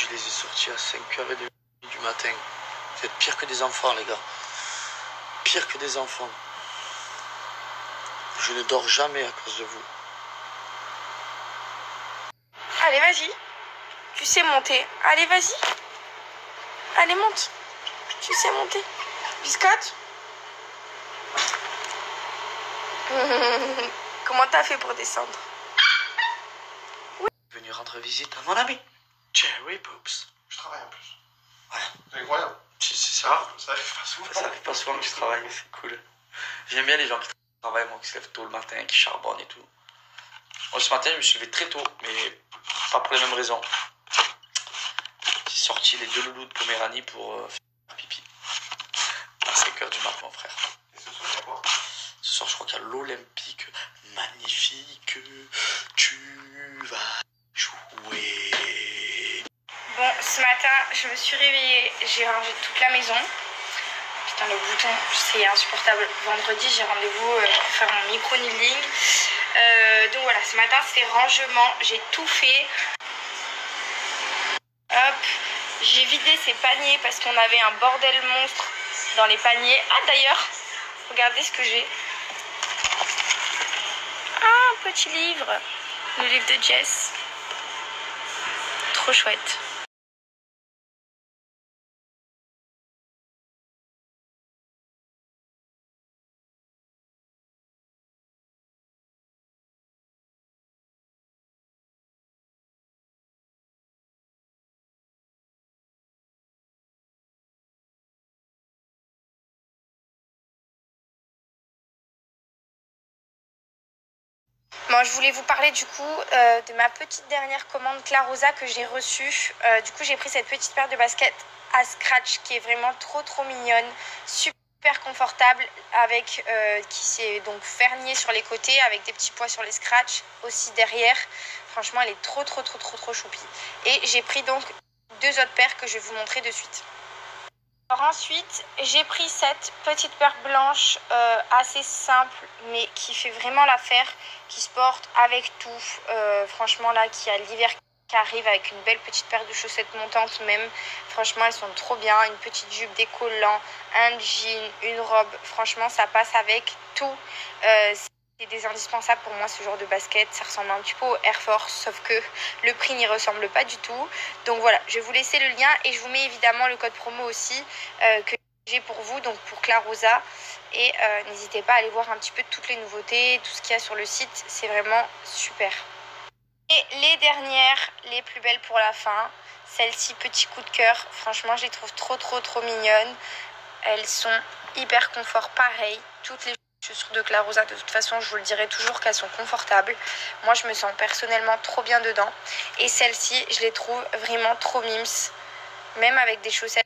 je les ai sortis à 5h30 du matin. Vous êtes pire que des enfants, les gars. Pire que des enfants. Je ne dors jamais à cause de vous. Allez, vas-y. Tu sais monter. Allez, vas-y. Allez, monte. Tu sais monter. Biscotte. Comment t'as fait pour descendre? Venu rendre visite à mon ami Cherry Poops. Je travaille en plus. Ouais. C'est incroyable. C'est rare. Ça arrive pas souvent. Ça arrive pas souvent que je travaille, c'est cool. J'aime bien les gens qui travaillent, moi, qui se lèvent tôt le matin, qui charbonnent et tout. Moi, ce matin, je me suis levé très tôt, mais pas pour les mêmes raisons. J'ai sorti les 2 loulous de Poméranie pour faire pipi. À 5h du matin, mon frère. Et ce soir, il y a quoi? Ce soir, je crois qu'il y a l'Olympique. Magnifique, tu vas jouer. Bon, ce matin, je me suis réveillée. J'ai rangé toute la maison. Putain, le bouton, c'est insupportable. Vendredi, j'ai rendez-vous pour faire mon micro-needling. Donc voilà, ce matin, c'était rangement. J'ai tout fait. Hop. J'ai vidé ces paniers parce qu'on avait un bordel monstre dans les paniers. Ah, d'ailleurs, regardez ce que j'ai. Ah, un petit livre. Le livre de Jess. Trop chouette. Bon, je voulais vous parler du coup de ma petite dernière commande Clarosa que j'ai reçue. Du coup, j'ai pris cette petite paire de baskets à scratch qui est vraiment trop mignonne, super confortable, avec qui est donc fernier sur les côtés avec des petits pois sur les scratchs aussi derrière. Franchement, elle est trop choupie. Et j'ai pris donc 2 autres paires que je vais vous montrer de suite. Alors ensuite, j'ai pris cette petite paire blanche assez simple, mais qui fait vraiment l'affaire, qui se porte avec tout. Franchement, là, qui a l'hiver qui arrive avec une belle petite paire de chaussettes montantes même. Franchement, elles sont trop bien. Une petite jupe décollant, un jean, une robe. Franchement, ça passe avec tout. C'est des indispensables pour moi, ce genre de basket. Ça ressemble un petit peu au Air Force, sauf que le prix n'y ressemble pas du tout. Donc voilà, je vais vous laisser le lien et je vous mets évidemment le code promo aussi que j'ai pour vous, donc pour Clarosa. Et n'hésitez pas à aller voir un petit peu toutes les nouveautés, tout ce qu'il y a sur le site. C'est vraiment super. Et les dernières, les plus belles pour la fin. Celles-ci, petit coup de cœur. Franchement, je les trouve trop mignonnes. Elles sont hyper confort, pareil. Toutes les chaussures de Clarosa, de toute façon, je vous le dirai toujours qu'elles sont confortables. Moi, je me sens personnellement trop bien dedans. Et celles-ci, je les trouve vraiment trop mimes. Même avec des chaussettes,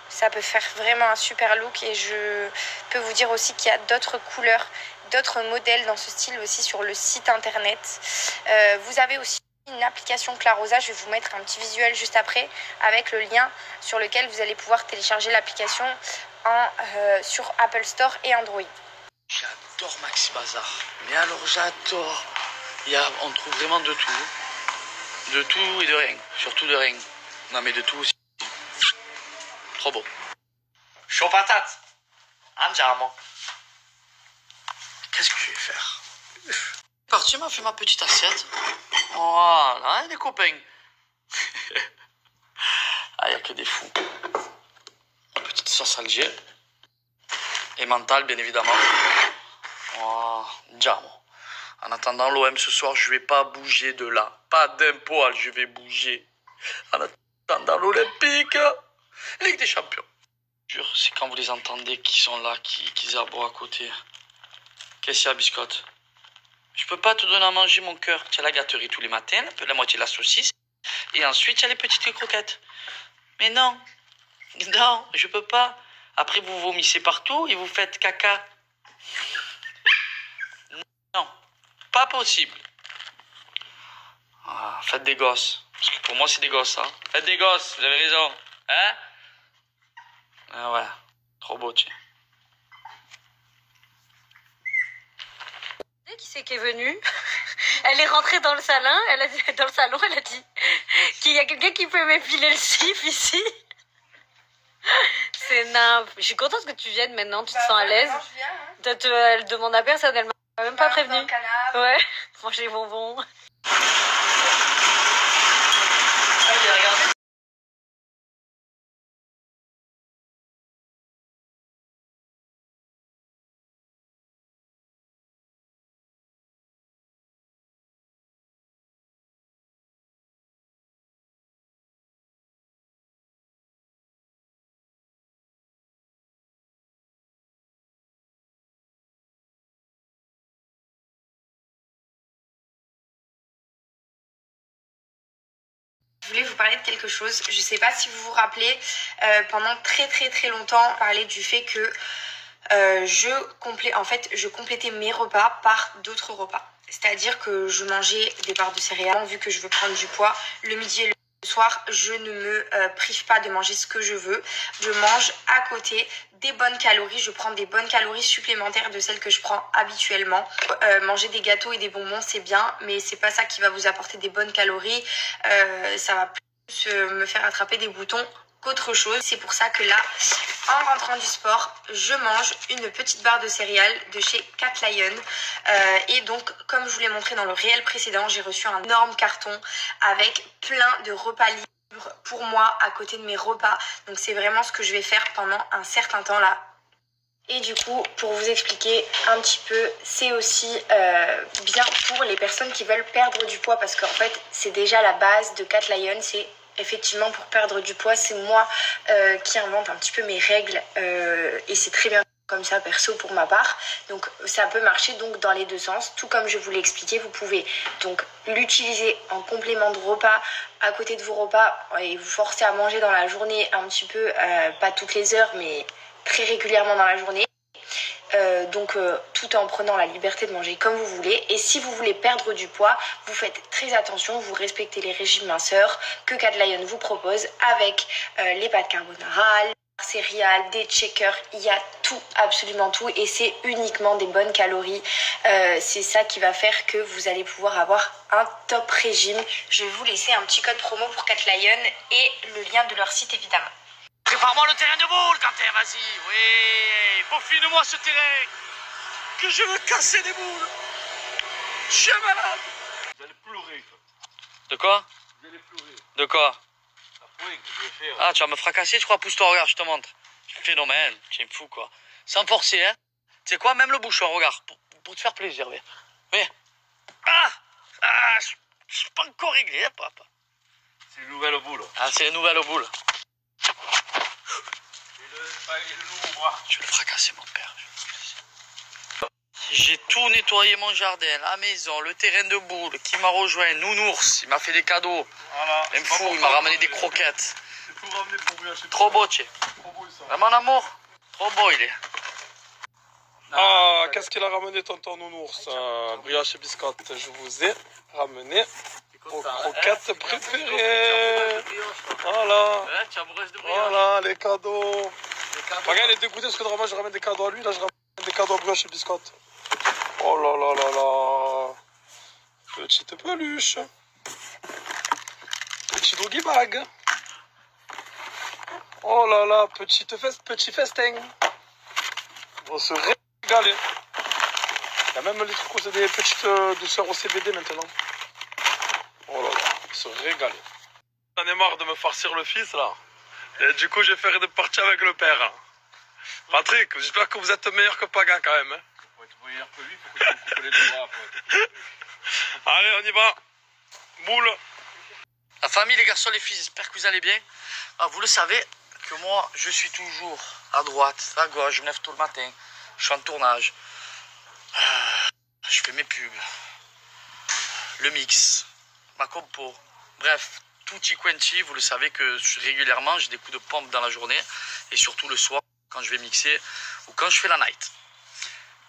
ça peut faire vraiment un super look. Et je peux vous dire aussi qu'il y a d'autres couleurs, d'autres modèles dans ce style aussi sur le site internet. Vous avez aussi une application Clarosa, je vais vous mettre un petit visuel juste après avec le lien sur lequel vous allez pouvoir télécharger l'application sur Apple Store et Android. J'adore Maxi Bazar, mais alors j'adore. On trouve vraiment de tout. De tout et de rien, surtout de rien. Non mais de tout aussi. Trop beau. Chaud patate. Andiamo. Qu'est-ce que je vais faire? Parti, m'a fait ma petite assiette. Voilà, les copains. Ah, il n'y a que des fous. Petite sauce alger. Et mental, bien évidemment. Oh, andiamo. En attendant l'OM ce soir, je vais pas bouger de là. Pas d'un poil, je vais bouger. En attendant l'Olympique. Ligue des Champions. Jure, c'est quand vous les entendez qui sont là, qui aboient à côté. Qu'est-ce qu'il y a, biscotte? Je peux pas te donner à manger, mon cœur. Tu as la gâterie tous les matins, la moitié de la saucisse. Et ensuite, tu as les petites croquettes. Mais non. Non, je peux pas. Après, vous vomissez partout et vous faites caca. Non, pas possible. Ah, faites des gosses. Parce que pour moi, c'est des gosses, hein. Faites des gosses, vous avez raison. Hein? Ah ouais, trop beau, tiens. Qui c'est qui est venue? Elle est rentrée dans le salon, elle a dit qu'il y a quelqu'un qui peut m'effiler le sif ici. C'est nain. Je suis contente que tu viennes maintenant, tu te sens à l'aise. Elle demande à personne, elle m'a même pas prévenue. Ouais, manger les bonbons. Allez, regarde. Je voulais vous parler de quelque chose. Je sais pas si vous vous rappelez, pendant très longtemps, parler du fait que je complétais mes repas par d'autres repas. C'est-à-dire que je mangeais des barres de céréales, vu que je veux prendre du poids, le midi et le soir, je ne me prive pas de manger ce que je veux. Je mange à côté des bonnes calories, je prends des bonnes calories supplémentaires de celles que je prends habituellement. Manger des gâteaux et des bonbons, c'est bien, mais c'est pas ça qui va vous apporter des bonnes calories. Ça va plus me faire attraper des boutons qu'autre chose. C'est pour ça que là, en rentrant du sport, je mange une petite barre de céréales de chez Cat Lion. Et donc, comme je vous l'ai montré dans le réel précédent, j'ai reçu un énorme carton avec plein de repas libres pour moi à côté de mes repas. Donc, c'est vraiment ce que je vais faire pendant un certain temps là. Et du coup, pour vous expliquer un petit peu, c'est aussi bien pour les personnes qui veulent perdre du poids parce qu'en fait, c'est déjà la base de Cat Lion, c'est effectivement pour perdre du poids, c'est moi qui invente un petit peu mes règles et c'est très bien comme ça perso pour ma part. Donc ça peut marcher donc dans les deux sens. Tout comme je vous l'ai expliqué, vous pouvez donc l'utiliser en complément de repas à côté de vos repas et vous forcer à manger dans la journée un petit peu, pas toutes les heures mais très régulièrement dans la journée. Tout en prenant la liberté de manger comme vous voulez. Et si vous voulez perdre du poids, vous faites très attention, vous respectez les régimes minceurs que Cat Lion vous propose avec les pâtes carbonara, les céréales, des shakers, il y a tout, absolument tout, et c'est uniquement des bonnes calories. C'est ça qui va faire que vous allez pouvoir avoir un top régime. Je vais vous laisser un petit code promo pour Cat Lion et le lien de leur site évidemment. Prépare-moi le terrain de boule, Quentin, vas-y. Oui, peaufine-moi ce terrain. Que je veux casser des boules. Je suis malade. Vous allez pleurer, quoi. De quoi? Vous allez pleurer. De quoi? La pointe que je vais faire. Ah, tu vas me fracasser, je crois. Pousse-toi, regarde, je te montre. Phénomène, tu es fou, quoi. Sans forcer, hein. Tu sais quoi, même le bouchon, regarde. Pour te faire plaisir, oui. Oui. Je suis pas encore réglé, hein, papa. C'est une nouvelle boule. Ah, c'est une nouvelle boule. Et le nouveau bras. Je vais le fracasser, mon père. J'ai tout nettoyé mon jardin, la maison, le terrain de boule, qui m'a rejoint, Nounours, il m'a fait des cadeaux. Voilà. Il me fou, il m'a ramené des croquettes. C'est tout ramené pour lui acheter. Trop beau, tu sais. Trop beau, ça. Ah, mon amour, trop beau il est. Ah, qu'est-ce qu'il a ramené, tonton Nounours? Brioche et biscotte, je vous ai ramené vos croquettes préférées. Voilà, Ouais, tu es amoureuse de brioche. voilà, les cadeaux. Regarde, il est dégoûté parce que normalement je ramène des cadeaux à lui, là je ramène des cadeaux à brioche et biscotte. Oh là là là là. Petite peluche. Petit doggy bag. Oh là là, petit festin. On se régaler. Il y a même les trucs, des petites douceurs au CBD maintenant. Oh là là, on se régaler. J'en ai marre de me farcir le fils là. Et du coup, je vais faire des parties avec le père. Hein. Patrick, j'espère que vous êtes meilleur que Paga quand même. Hein. Pour être meilleur que lui, il faut que je me coupe les doigts. Allez, on y va. Boule. La famille, les garçons, les filles, j'espère que vous allez bien. Ah, vous le savez que moi, je suis toujours à droite, à gauche, je me lève tôt le matin, je suis en tournage. Je fais mes pubs, le mix, ma compo, bref, tutti quanti, vous le savez que régulièrement j'ai des coups de pompe dans la journée et surtout le soir quand je vais mixer ou quand je fais la night.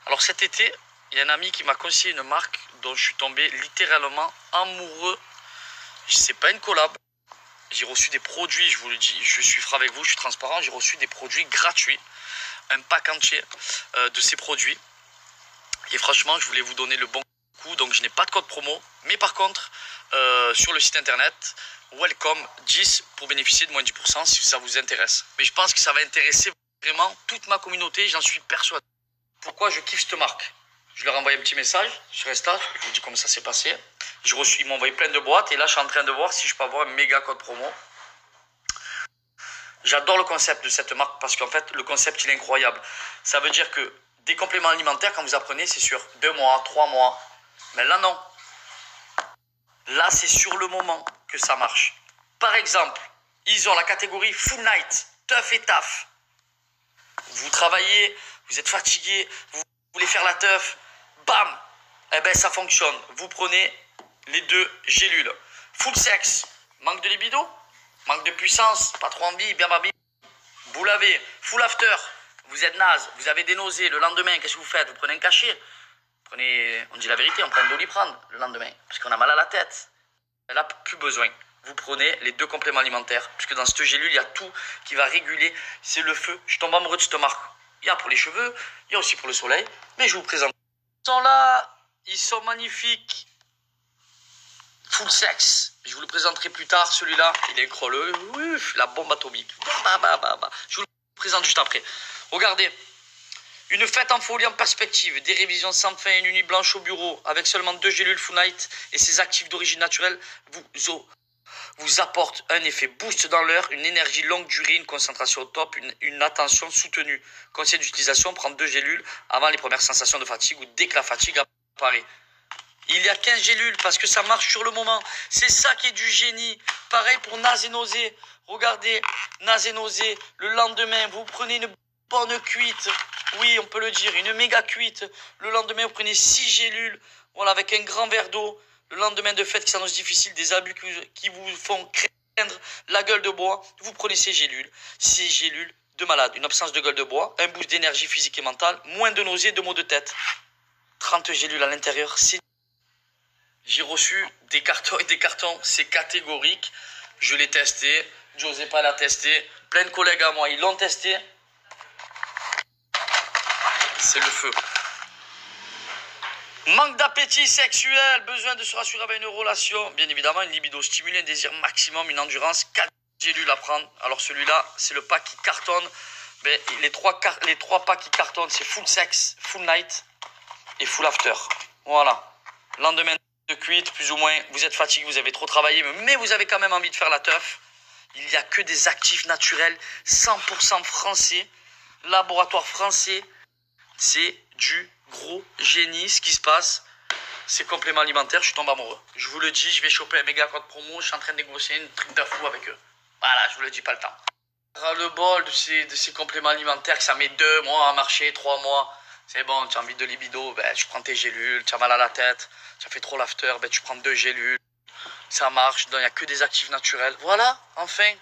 Alors cet été, il y a un ami qui m'a conseillé une marque dont je suis tombé littéralement amoureux. C'est pas une collab, j'ai reçu des produits, je vous le dis, je suis franc avec vous, je suis transparent, j'ai reçu des produits gratuits, un pack entier de ces produits. Et franchement, je voulais vous donner le bon coup, donc je n'ai pas de code promo. Mais par contre, sur le site internet, welcome 10 pour bénéficier de moins 10% si ça vous intéresse. Mais je pense que ça va intéresser vraiment toute ma communauté, j'en suis persuadé. Pourquoi je kiffe cette marque? Je leur ai envoyé un petit message sur Insta, je vous dis comment ça s'est passé. Ils m'ont envoyé plein de boîtes et là je suis en train de voir si je peux avoir un méga code promo. J'adore le concept de cette marque parce qu'en fait le concept il est incroyable. Ça veut dire que des compléments alimentaires quand vous apprenez c'est sur 2 mois, 3 mois. Mais là non. Là c'est sur le moment que ça marche. Par exemple, ils ont la catégorie Full Night, teuf et taf. Vous travaillez, vous êtes fatigué, vous voulez faire la teuf, bam, eh ben ça fonctionne. Vous prenez les 2 gélules. Full sex, manque de libido, manque de puissance, pas trop envie, bien babi. Vous l'avez. Full after, vous êtes naze, vous avez des nausées. Le lendemain, qu'est-ce que vous faites? Vous prenez un cachet. On dit la vérité, on prend un Doliprane le lendemain, parce qu'on a mal à la tête. Et là, plus besoin. Vous prenez les 2 compléments alimentaires, puisque dans cette gélule, il y a tout qui va réguler. C'est le feu. Je tombe amoureux de cette marque. Il y a pour les cheveux, il y a aussi pour le soleil. Mais je vous présente. Ils sont là, ils sont magnifiques. Full sex. Je vous le présenterai plus tard, celui-là. Il est incroyable. Ouf, la bombe atomique. Je vous le présente juste après. Regardez. Une fête en folie en perspective, des révisions sans fin, une nuit blanche au bureau, avec seulement 2 gélules Full Night et ses actifs d'origine naturelle vous apportent un effet boost dans l'heure, une énergie longue durée, une concentration au top, une attention soutenue. Conseil d'utilisation, prendre 2 gélules avant les premières sensations de fatigue ou dès que la fatigue apparaît. Il y a 15 gélules parce que ça marche sur le moment. C'est ça qui est du génie. Pareil pour nausées et nausées. Regardez, nausées et nausées. Le lendemain, vous prenez une bonne cuite. Oui, on peut le dire, une méga cuite. Le lendemain, vous prenez 6 gélules. Voilà, avec un grand verre d'eau. Le lendemain de fête qui s'annonce difficile, des abus qui vous font craindre la gueule de bois. Vous prenez ces gélules. Ces gélules de malade. Une absence de gueule de bois, un boost d'énergie physique et mentale, moins de nausées, de maux de tête. 30 gélules à l'intérieur, c'est... J'ai reçu des cartons et des cartons, c'est catégorique. Je l'ai testé, j'osais pas la tester. Plein de collègues à moi, ils l'ont testé. C'est le feu. Manque d'appétit sexuel, besoin de se rassurer avec une relation. Bien évidemment, une libido stimulée, un désir maximum, une endurance. 4 gélules à prendre. Alors celui-là, c'est le pack qui cartonne. Mais les trois packs qui cartonnent, c'est full sex, full night et full after. Voilà. Lendemain de cuite, plus ou moins, vous êtes fatigué, vous avez trop travaillé, mais vous avez quand même envie de faire la teuf. Il n'y a que des actifs naturels, 100% français, laboratoire français. C'est du gros génie ce qui se passe. Ces compléments alimentaires, je suis tombé amoureux. Je vous le dis, je vais choper un méga code promo, je suis en train de négocier une truc de fou avec eux. Voilà, je vous le dis, pas le temps. Le bol de ces compléments alimentaires, que ça met 2 mois à marcher, 3 mois. C'est bon, tu as envie de libido, ben, tu prends tes gélules, tu as mal à la tête, tu as fait trop l'after, ben, tu prends 2 gélules. Ça marche, il n'y a que des actifs naturels. Voilà, enfin,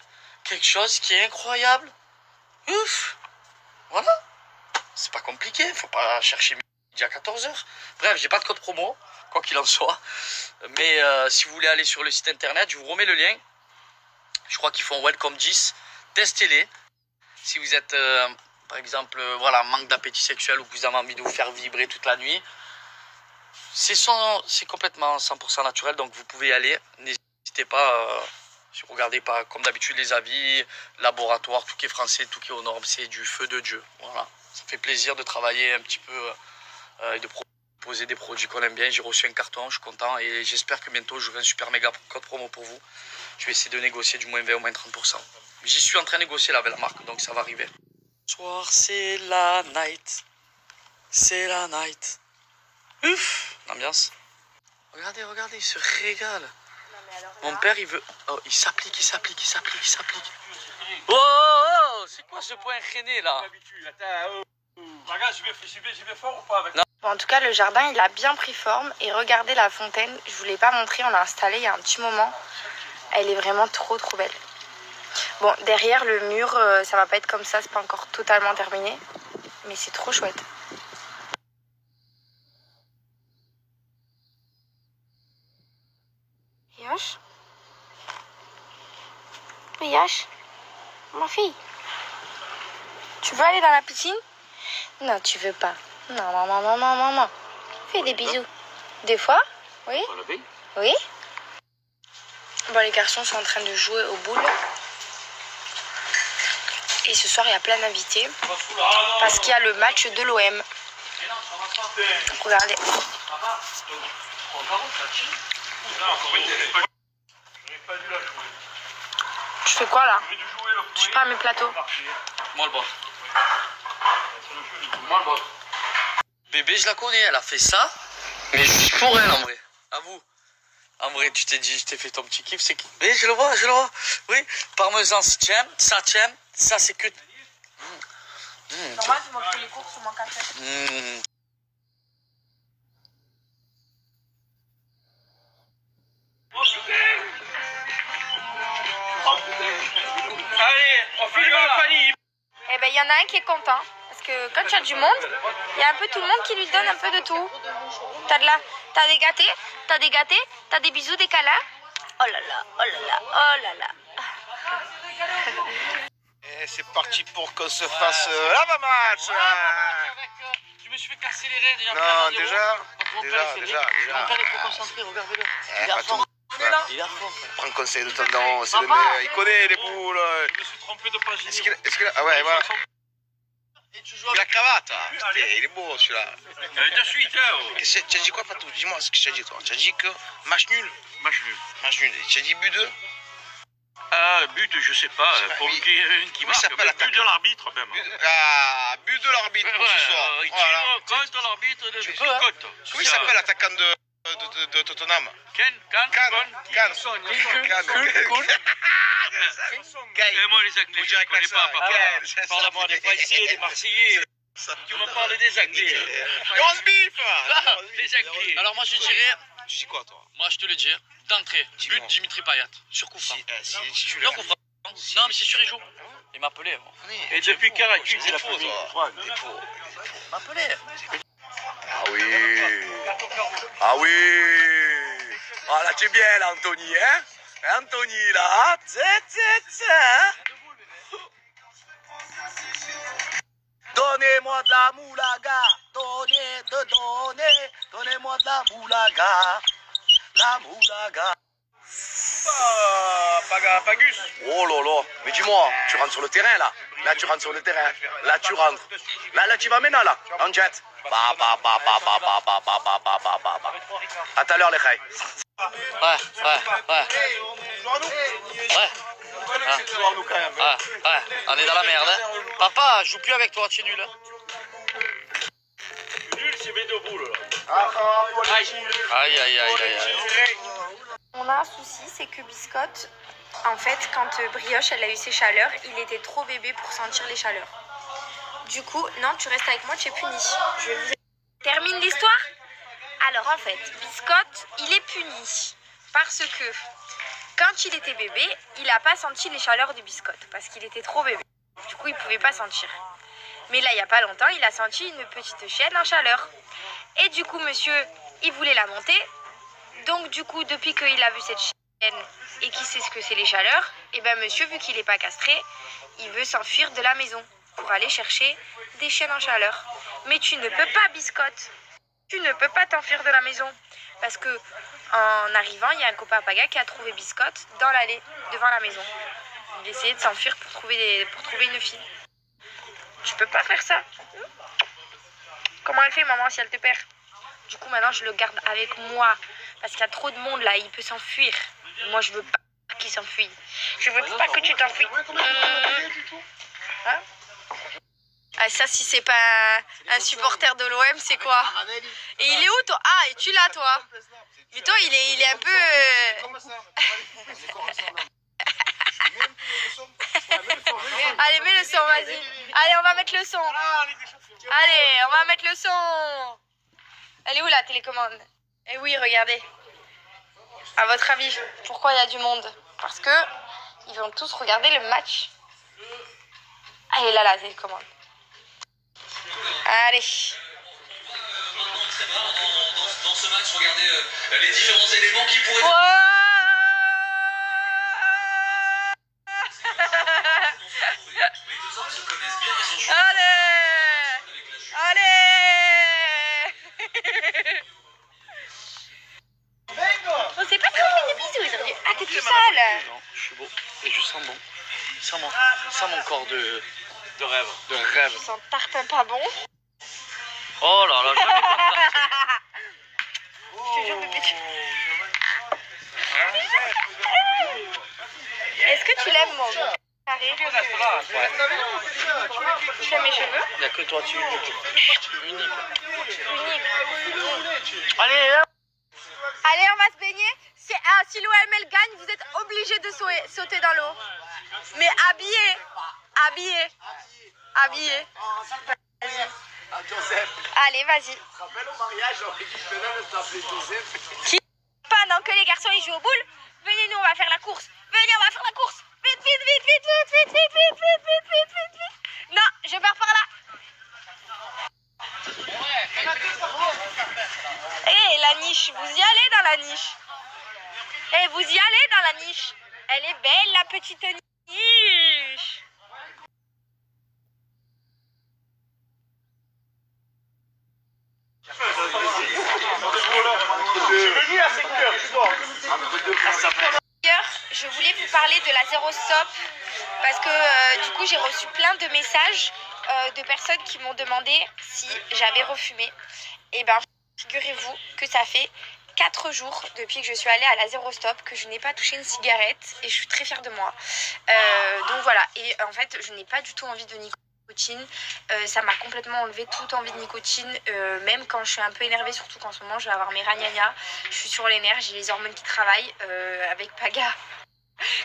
quelque chose qui est incroyable. Ouf, voilà. C'est pas compliqué, faut pas chercher midi à 14h. Bref, j'ai pas de code promo, quoi qu'il en soit. Mais si vous voulez aller sur le site internet, je vous remets le lien. Je crois qu'ils font Welcome 10. Testez-les. Si vous êtes, par exemple, voilà, manque d'appétit sexuel ou que vous avez envie de vous faire vibrer toute la nuit, c'est complètement 100% naturel, donc vous pouvez y aller. N'hésitez pas, si vous regardez pas, comme d'habitude, les avis, laboratoire, tout qui est français, tout qui est aux normes, c'est du feu de Dieu. Voilà. Ça fait plaisir de travailler un petit peu et de proposer des produits qu'on aime bien. J'ai reçu un carton, je suis content et j'espère que bientôt j'aurai un super méga code promo pour vous. Je vais essayer de négocier du moins 20 ou moins 30%. J'y suis en train de négocier là avec la marque, donc ça va arriver. Ce soir, c'est la night. C'est la night. Ouf, l'ambiance. Regardez, regardez, il se régale. Mon père, il veut... Oh, il s'applique. Oh, c'est quoi ce point rené là? Regarde, j'y vais fort ou pas avec... Bon, en tout cas, le jardin, il a bien pris forme. Et regardez la fontaine. Je vous l'ai pas montré, on l'a installée il y a un petit moment. Elle est vraiment trop belle. Bon, derrière le mur, ça va pas être comme ça. C'est pas encore totalement terminé. Mais c'est trop chouette. Yosh? Oui, Yosh? Ma fille? Tu veux aller dans la piscine? Non, tu veux pas. Non, maman. Fais des bisous. Des fois, oui. Pas la veille. Oui. Bon, les garçons sont en train de jouer aux boules. Et ce soir, il y a plein d'invités. Parce qu'il y a le match de l'OM. Regardez. Je fais quoi là? Je suis pas à mes plateaux. Moi le bas. Moi le bas. Bébé, je la connais, elle a fait ça. Mais juste pour elle en vrai. À vous. En vrai, tu t'es dit, je t'ai fait ton petit kiff, c'est qui? Oui, je le vois, je le vois. Oui, parmesan, tchèm, ça c'est que. Normal, tu m'as pris les courses sur mon café. Allez, on filme Fanny. Eh ben, il y en a un qui est content. Parce que quand tu as du monde, il y a un peu tout le monde qui lui donne un peu de tout. T'as des gâtés, t'as des bisous, des câlins. Oh là là, oh là là, oh là là. Et c'est parti pour qu'on se fasse l'avant-match. Je me suis fait casser les reins déjà. Non, déjà. Mon père est trop concentré, regardez-le. Il est à fond. Il est à fond. Prends conseil de ton don, c'est le meilleur. Il connaît les boules. Je me suis trompé de page. Est-ce qu'il a... Ah ouais, voilà. Et tu joues La cravate. Putain, il est beau celui-là. De suite, hein. Tu as dit quoi, Patou? Dis-moi ce que tu as dit, toi. Tu as dit que match nul. Match nul. Match nul. Tu as dit but 2. Ah, but, je sais pas. Pour oui. qu'il y ait une qui Comment il marque. s'appelle, But de l'arbitre, même. Ah, but de l'arbitre pour ce soir. Il Voilà. tire contre l'arbitre de peux, hein. Côte. Comment il s'appelle l'attaquant de Tottenham? Can. Et moi, les Anglais, je ne connais pas, papa. Parle-moi des Français, des Marseillais. Tu me parles des Anglais. Et on se biffe. Les Anglais. Alors moi je dirais, Tu dis quoi, toi? moi je te le dis, d'entrée, Dis-moi. but Dimitri Payet, sur coup franc. Si il est titulaire. Non, coup franc. Non mais c'est sûr il joue. Il m'a appelé. Moi. Et depuis 48, il a faux, fait toi. des T'es faux. Il m'a appelé. Ah oui. Ah oui. Ah là, tu es bien là, Anthony, hein? Anthony, là. Tiens. Donnez-moi de la moulaga. Donnez-moi de la moulaga. La moulaga. Pagus. Oh là là. Mais dis-moi, tu rentres sur le terrain, là. Là, tu rentres sur le terrain. Là, tu rentres. Là, tu vas maintenant, là. En jet. À tout à l'heure, les chais. Ouais. On est dans la merde. Hein. Papa, je joue plus avec toi, tu es nul. Hein. Nul, c'est B2 boules, là. Aïe. On a un souci, c'est que Biscotte, en fait, quand Brioche elle a eu ses chaleurs, il était trop bébé pour sentir les chaleurs. Du coup, non, tu restes avec moi, tu es puni. Je vous termine l'histoire. Alors en fait, Biscotte, il est puni parce que quand il était bébé, il n'a pas senti les chaleurs de Biscotte parce qu'il était trop bébé. Du coup, il ne pouvait pas sentir. Mais là, il n'y a pas longtemps, il a senti une petite chienne en chaleur. Et du coup, monsieur, il voulait la monter. Donc du coup, depuis qu'il a vu cette chienne et qu'il sait ce que c'est les chaleurs, et ben monsieur, vu qu'il n'est pas castré, il veut s'enfuir de la maison pour aller chercher des chiennes en chaleur. Mais tu ne peux pas, Biscotte. Tu ne peux pas t'enfuir de la maison. Parce que en arrivant, il y a un copain à Paga qui a trouvé Biscotte dans l'allée, devant la maison. Il essayait de s'enfuir pour trouver une fille. Tu peux pas faire ça. Comment elle fait, maman, si elle te perd? Du coup, maintenant, je le garde avec moi. Parce qu'il y a trop de monde là, il peut s'enfuir. Moi, je veux pas qu'il s'enfuit. Je veux pas que tu t'enfuis. Hein? Ah, ça, si c'est pas un supporter de l'OM, c'est quoi? Et il est où, toi? Ah, et tu l'as, toi? Mais toi, il est un peu... Allez, mets le son, vas-y. Allez, on va mettre le son. Allez, on va mettre le son. Elle est où la télécommande? Eh oui, regardez. À votre avis, pourquoi il y a du monde? Parce que ils vont tous regarder le match. Ah, elle est là, la télécommande. Allez. Dans ce match, regardez les différents éléments qui pourraient... Les deux hommes se connaissent bien, ils ont joué... Allez. ça mon corps de rêve. De rêve. Je sens tarpin pas bon. Oh là là, jamais contact. Je te jure, bébé. Est-ce que tu l'aimes, mon carré? Tu aimes mes cheveux? Il n'y a que toi, tu es unique. Unique. Unique. Allez, hein. Allez, on va se baigner. Si l'OM gagne, vous êtes obligés de sauter dans l'eau. Mais habillés. Habillés. Habillés. Allez, vas-y. Qui pendant que les garçons ils jouent aux boules, venez, nous on va faire la course. Venez, on va faire la course. Vite, vite, vite, vite, vite, vite, vite, vite, vite, vite, vite, vite, vite. Non, je pars par là. Eh, la niche, vous y allez dans la niche. Eh, vous y allez dans la niche. Elle est belle, la petite niche. D'ailleurs, je voulais vous parler de la Zéro Stop parce que du coup j'ai reçu plein de messages de personnes qui m'ont demandé si j'avais refumé. Et ben figurez-vous que ça fait 4 jours depuis que je suis allée à la Zéro Stop que je n'ai pas touché une cigarette et je suis très fière de moi. Donc voilà, et en fait je n'ai pas du tout envie de nicotine. Ça m'a complètement enlevé toute envie de nicotine, même quand je suis un peu énervée, surtout qu'en ce moment je vais avoir mes ragnagnas, je suis sur les nerfs, j'ai les hormones qui travaillent avec Paga.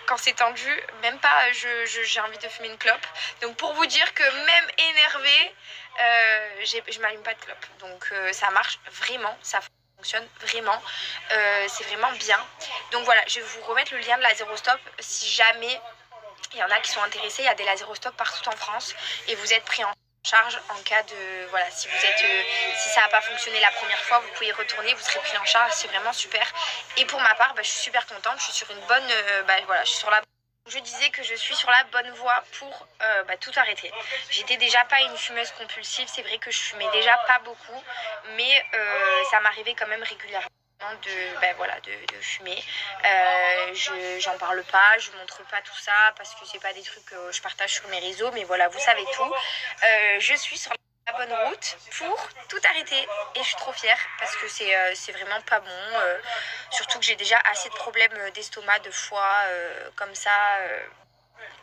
Quand c'est tendu, même pas j'ai envie de fumer une clope. Donc pour vous dire que même énervée, je m'allume pas de clope. Donc ça marche vraiment, ça fonctionne vraiment, c'est vraiment bien. Donc voilà, je vais vous remettre le lien de la Zéro Stop si jamais il y en a qui sont intéressés. Il y a des Zéro Stop partout en France et vous êtes pris en charge en cas de voilà, si vous êtes si ça n'a pas fonctionné la première fois, vous pouvez retourner, vous serez pris en charge, c'est vraiment super. Et pour ma part, je suis super contente, je suis sur une bonne voilà, je suis sur la je disais que je suis sur la bonne voie pour tout arrêter. J'étais déjà pas une fumeuse compulsive, c'est vrai que je fumais déjà pas beaucoup, mais ça m'arrivait quand même régulièrement de fumer. J'en parle pas, je montre pas tout ça parce que c'est pas des trucs que je partage sur mes réseaux, mais voilà, vous savez tout. Je suis sur la bonne route pour tout arrêter et je suis trop fière parce que c'est vraiment pas bon, surtout que j'ai déjà assez de problèmes d'estomac, de foie, comme ça.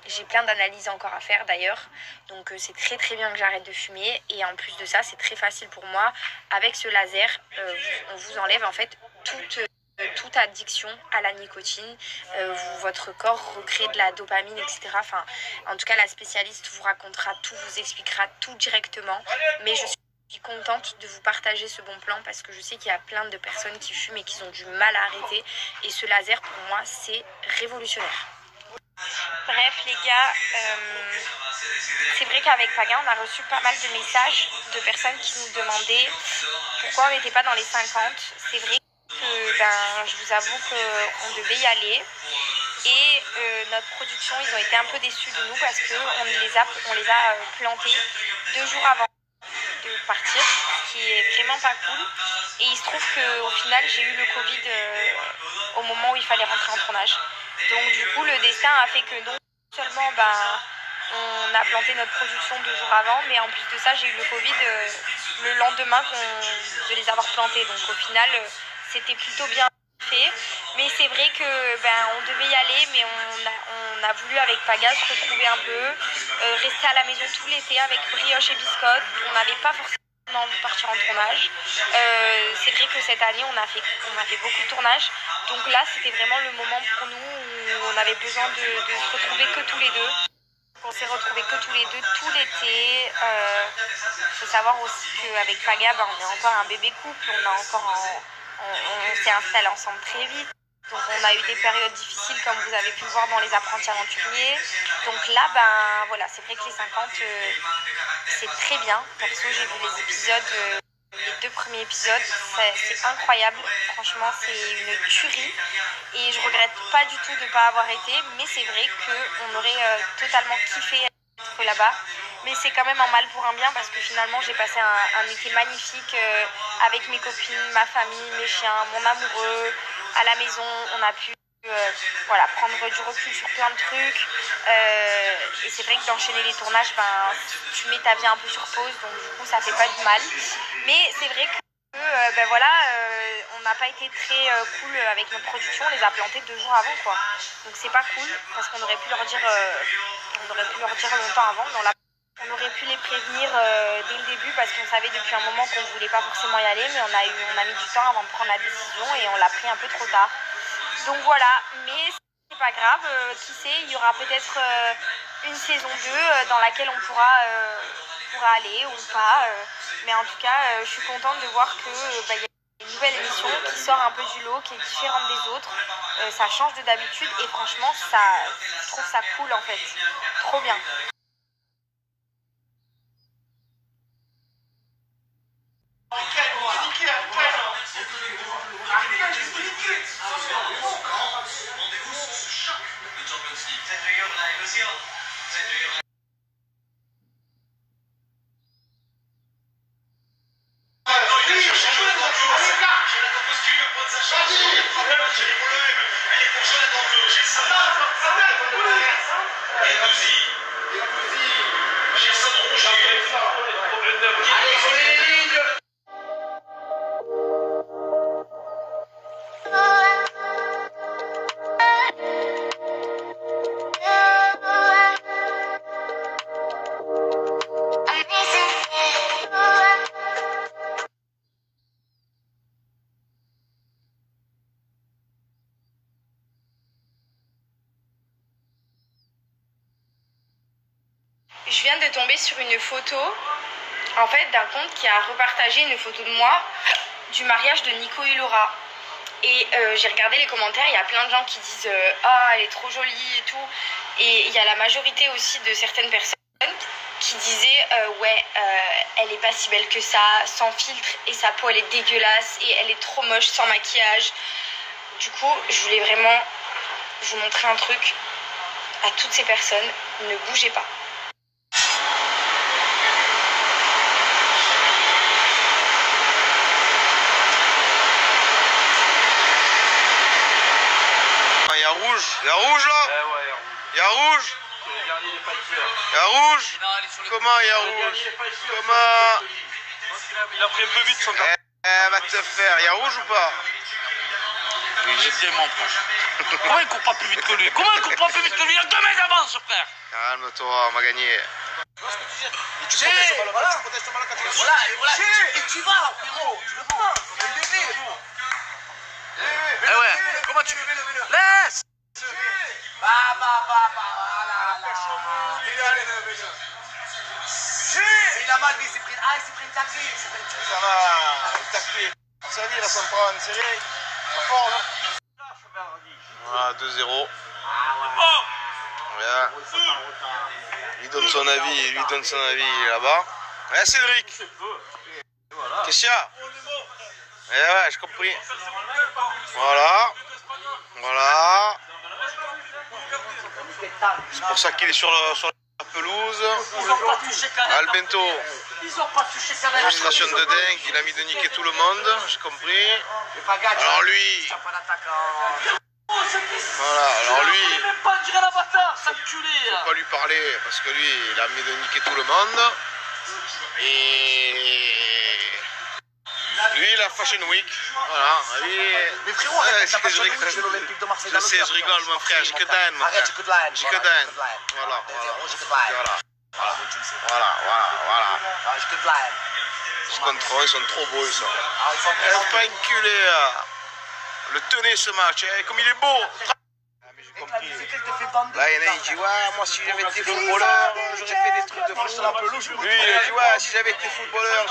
J'ai plein d'analyses encore à faire d'ailleurs, donc c'est très très bien que j'arrête de fumer et en plus de ça c'est très facile pour moi. Avec ce laser, on vous enlève en fait toute addiction à la nicotine, votre corps recrée de la dopamine, etc. Enfin, en tout cas la spécialiste vous racontera tout, vous expliquera tout directement, mais je suis contente de vous partager ce bon plan parce que je sais qu'il y a plein de personnes qui fument et qui ont du mal à arrêter et ce laser pour moi c'est révolutionnaire. Bref les gars, c'est vrai qu'avec Paga on a reçu pas mal de messages de personnes qui nous demandaient pourquoi on n'était pas dans les 50. C'est vrai que je vous avoue qu'on devait y aller et notre production ils ont été un peu déçus de nous parce qu'on les a plantés 2 jours avant de partir, ce qui est vraiment pas cool. Et il se trouve qu'au final j'ai eu le Covid au moment où il fallait rentrer en tournage. Donc du coup le destin a fait que non seulement on a planté notre production 2 jours avant, mais en plus de ça j'ai eu le Covid le lendemain de les avoir plantés. Donc au final c'était plutôt bien fait. Mais c'est vrai que on devait y aller, mais on a voulu avec Paga se retrouver un peu, rester à la maison tout l'été avec brioche et biscottes. On n'avait pas forcément envie de partir en tournage. C'est vrai que cette année on a fait beaucoup de tournages. Donc là c'était vraiment le moment pour nous où on avait besoin de se retrouver que tous les deux. On s'est retrouvés que tous les deux tout l'été. Faut savoir aussi qu'avec Paga on est encore un bébé couple, on s'est installé ensemble très vite. Donc on a eu des périodes difficiles comme vous avez pu le voir dans les apprentis aventuriers. Donc là voilà, c'est vrai que les 50 c'est très bien. Perso j'ai vu les épisodes, les 2 premiers épisodes, c'est incroyable. Franchement c'est une tuerie. Et je regrette pas du tout de ne pas avoir été, mais c'est vrai qu'on aurait totalement kiffé être là-bas. Mais c'est quand même un mal pour un bien parce que finalement j'ai passé un été magnifique avec mes copines, ma famille, mes chiens, mon amoureux. À la maison, on a pu voilà, prendre du recul sur plein de trucs. Et c'est vrai que d'enchaîner les tournages, ben, tu mets ta vie un peu sur pause, donc du coup ça fait pas du mal. Mais c'est vrai que ben voilà, on n'a pas été très cool avec notre production, on les a plantés 2 jours avant quoi. Donc c'est pas cool parce qu'on aurait pu leur dire longtemps avant, mais on aurait pu les prévenir dès le début parce qu'on savait depuis un moment qu'on voulait pas forcément y aller, mais on a mis du temps avant de prendre la décision et on l'a pris un peu trop tard. Donc voilà, mais c'est pas grave, qui sait, il y aura peut-être une saison 2 dans laquelle on pourra aller ou pas. Mais en tout cas, je suis contente de voir que y a une nouvelle émission qui sort un peu du lot, qui est différente des autres. Ça change de d'habitude et franchement, je trouve ça cool en fait. Trop bien. Je viens de tomber sur une photo en fait d'un compte qui a repartagé une photo de moi du mariage de Nico et Laura. Et j'ai regardé les commentaires, il y a plein de gens qui disent ah elle est trop jolie et tout. Et il y a la majorité aussi de certaines personnes qui disaient ouais elle est pas si belle que ça, sans filtre, et sa peau elle est dégueulasse et elle est trop moche sans maquillage. Du coup je voulais vraiment vous montrer un truc à toutes ces personnes, ne bougez pas. Il y a rouge là. Il y a rouge. Il y a rouge. Comment il y a rouge? Comment? Il a pris un peu vite son gars. Va te faire. Il y a rouge ou pas? Il est dément, frère. Comment il court pas plus vite que lui? Comment il court pas plus vite que lui? Il y a 2 mètres d'avance, frère. Calme-toi, on va gagner. Tu protèges ton ballon, tu protèges ton ballon quand tu vas. Voilà, et tu vas, frérot. Tu le prends. Eh ouais, comment tu laisse? Il a mal, il s'est pris une taxi. Ça va, il t'a pris. Ça dit, là, ça me prend une série. Pas fort, non? Voilà, 2-0. Voilà. Il donne son avis, là-bas. Ouais, Cédric. Qu'est-ce qu'il y a? Eh ouais, j'ai compris. Voilà. Voilà. C'est pour ça qu'il est sur la pelouse. Albento. Frustration de dingue. Il a mis de niquer tout le monde. J'ai compris. Alors lui. Voilà, alors lui. Faut pas lui parler parce que lui, il a mis de niquer tout le monde. Et. Lui, la Fashion Week, voilà, lui... Mais frérot, arrête, t'as pas joué l'Olympique de Marseille. Je sais, je rigole, mon frère, j'ai que dalle, mon frère. Arrête, j'ai que de la haine. J'ai que dalle. Voilà, J'ai que de la haine. Voilà. J'ai que de la haine. Je contrôle, ils sont trop beaux, ils sont. Ils sont pas enculés, le tenez ce match, comme il est beau. Là, il y en a, il dit, ouais, moi, si j'avais été footballeur, j'aurais fait des trucs de footballeur. Lui, il dit, ouais, si j'avais été footballeur,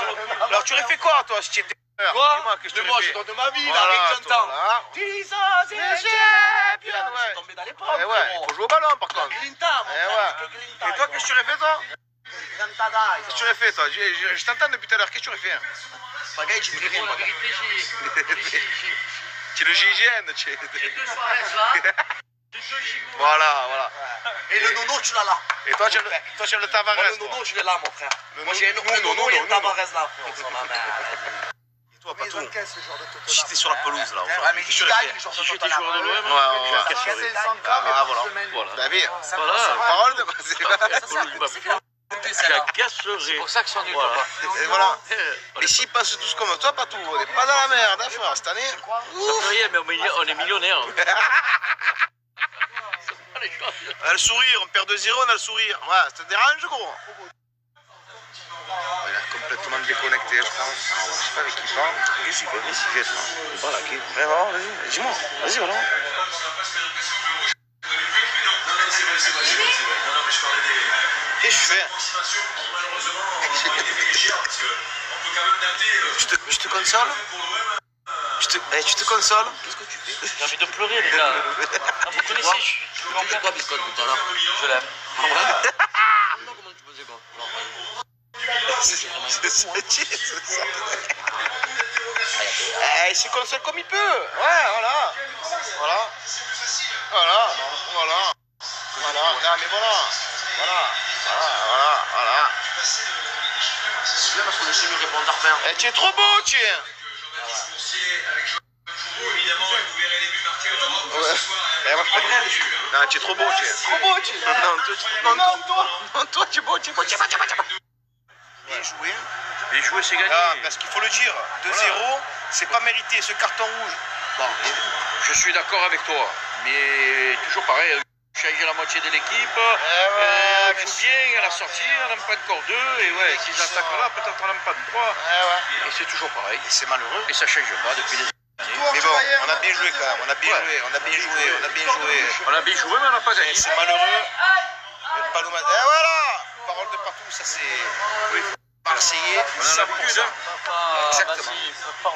alors tu aurais fait quoi, toi, si tu étais footballeur? Quoi? Mais moi, je donne de ma vie, là, rien que j'entends. 10 ans, c'est champion. Je suis tombé dans les pommes. Ouais, il faut jouer au ballon, par contre. Grinta, mon frère. Et toi, qu'est-ce que tu aurais fait, toi? Qu'est-ce que tu aurais fait, toi? Je t'entends depuis tout à l'heure, qu'est-ce que tu aurais fait? Pagaille, je me rien, moi. Tu es le GIGN, tu es. Voilà. Et le nono, tu l'as là. Et toi, tu as le Tavares. Le nono, je l'ai là, mon frère. Moi, j'ai un nono et un Tavares là, frère. Toi, pas tout. Si t'es sur la pelouse, là. Mais je il gagne, genre Si j'étais joueur de l'OM, Ouais. Ça fait 100 Ah, voilà. Voilà. Bah, bien. Voilà. Parole de. Je la casserai. C'est pour ça qu'ils sont nuls, Voilà. papa. Et voilà. Et s'ils pensent tous comme toi, pas tout. On n'est pas dans la merde, hein, frère, cette année. Ça fait rien, mais on est millionnaire. On a le sourire, on perd 2-0, on a le sourire. Ouais, ça te dérange, gros? Il a complètement déconnecté, je pense. Ah ouais, je sais pas avec qui il parle. Qu'est-ce qu'il fait ça? Il parle à qui? Vraiment, vas-y, dis-moi. Vas-y, voilà. Qu'est-ce que je fais? Je te console? Tu te consoles? Qu'est-ce que tu fais? J'ai envie de pleurer, les gars. Ah, vous connaissez, je suis Quoi, Biscotte, tout à l'heure? Je l'aime. Ah ouais? Comment tu faisais quoi? Il se console comme il peut. Ouais, voilà. Voilà. Voilà. Voilà. Voilà. Non, mais voilà. Voilà. Voilà. Voilà. C'est bien parce que le chimie répond d'Arpin. Eh, tu es trop beau, tu es. Ouais. Non, tu es trop beau, tu es. Trop beau, tu es. Non, toi, tu es beau, tu es beau. Bien joué. Bien joué, c'est gagné. Ah, parce qu'il faut le dire, 2-0, c'est pas mérité ce carton rouge. Bon, je suis d'accord avec toi, mais toujours pareil, changer la moitié de l'équipe, mais joue bien à la sortie, on n'aime pas encore 2, et ouais, s'ils attaquent là, peut-être on n'aime pas 3, et c'est toujours pareil. Et c'est malheureux. Et ça change pas depuis des années. Mais bon, on a bien joué quand même, on a bien joué, on a bien joué, on a bien joué. On a bien joué, mais on n'a pas gagné. C'est malheureux. Le Paloma. Et voilà. Parole de partout, ça c'est Marseillais. On a l'habitude, hein. Exactement.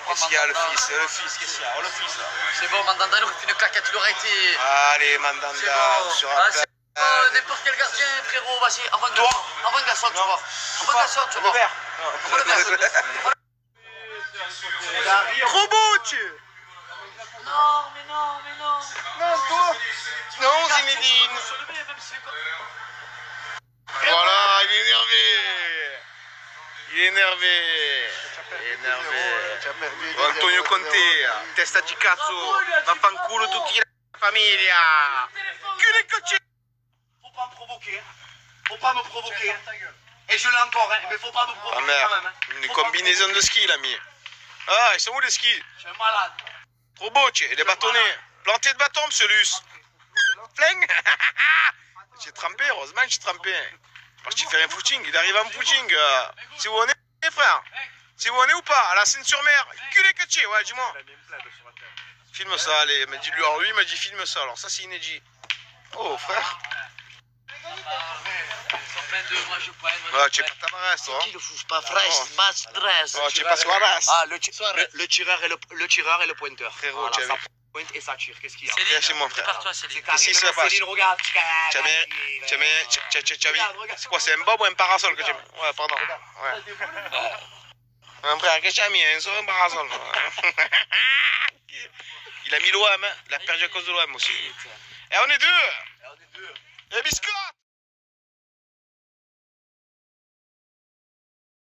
Qu'est-ce qu'il y a, le fils? Qu'est-ce qu'il y a? Oh, le fils là. C'est bon, Mandanda, il aurait fait une claquette, il aurait été. Allez, Mandanda, on se rappelle. N'importe quel gardien, frérot, vas-y, avant de Gasson, tu vois. Avant Gasson, tu vois. Avant le vert. Trop beau, tu. Non, mais non. Non, toi. Non, Zinedine. Voilà, il est énervé. Il est énervé. Antonio Conte, testa di cazzo, vaffanculo tutti la famiglia. Chiudi il coach. Faut pas me provoquer. Faut pas me provoquer. Et je l'ai encore, hein, mais faut pas me provoquer quand même. Une combinaison de ski, l'ami. Ah, ils sont où les skis? Je suis malade. Trop beau, tu es, les bâtonnets. Planté de bâton, monsieur Luce. Fling. J'ai trempé, heureusement que j'ai trempé. Parce que tu fais un footing, il arrive en footing. Si vous en êtes, frère. Si vous en êtes ou pas, à la Seine-sur-Mer. Culé que tu es, ouais, dis-moi. Filme ça, allez. Alors lui, il m'a dit filme ça. Alors ça, c'est inédit. Oh, frère. Ah, tu es pas Tavares, toi. Qui le fout pas fraîche, pas stress. Oh, tu es pas Suarez. Ah, le tireur et le pointeur. Frérot, Voilà, tu as ça vu. pointe et ça tire. Qu'est-ce qu'il y a? Frère, c'est mon frère. Par toi, Céline. Qu'est-ce qui se passe? Céline, regarde. C'est quoi, c'est un bob ou un parasol que tu as? Ouais, pardon. Ouais. Un frère, qu'est-ce que tu as mis? Un parasol. Il a mis l'OM, hein. Il a perdu à cause de l'OM aussi. Et on est deux. Et biscotte.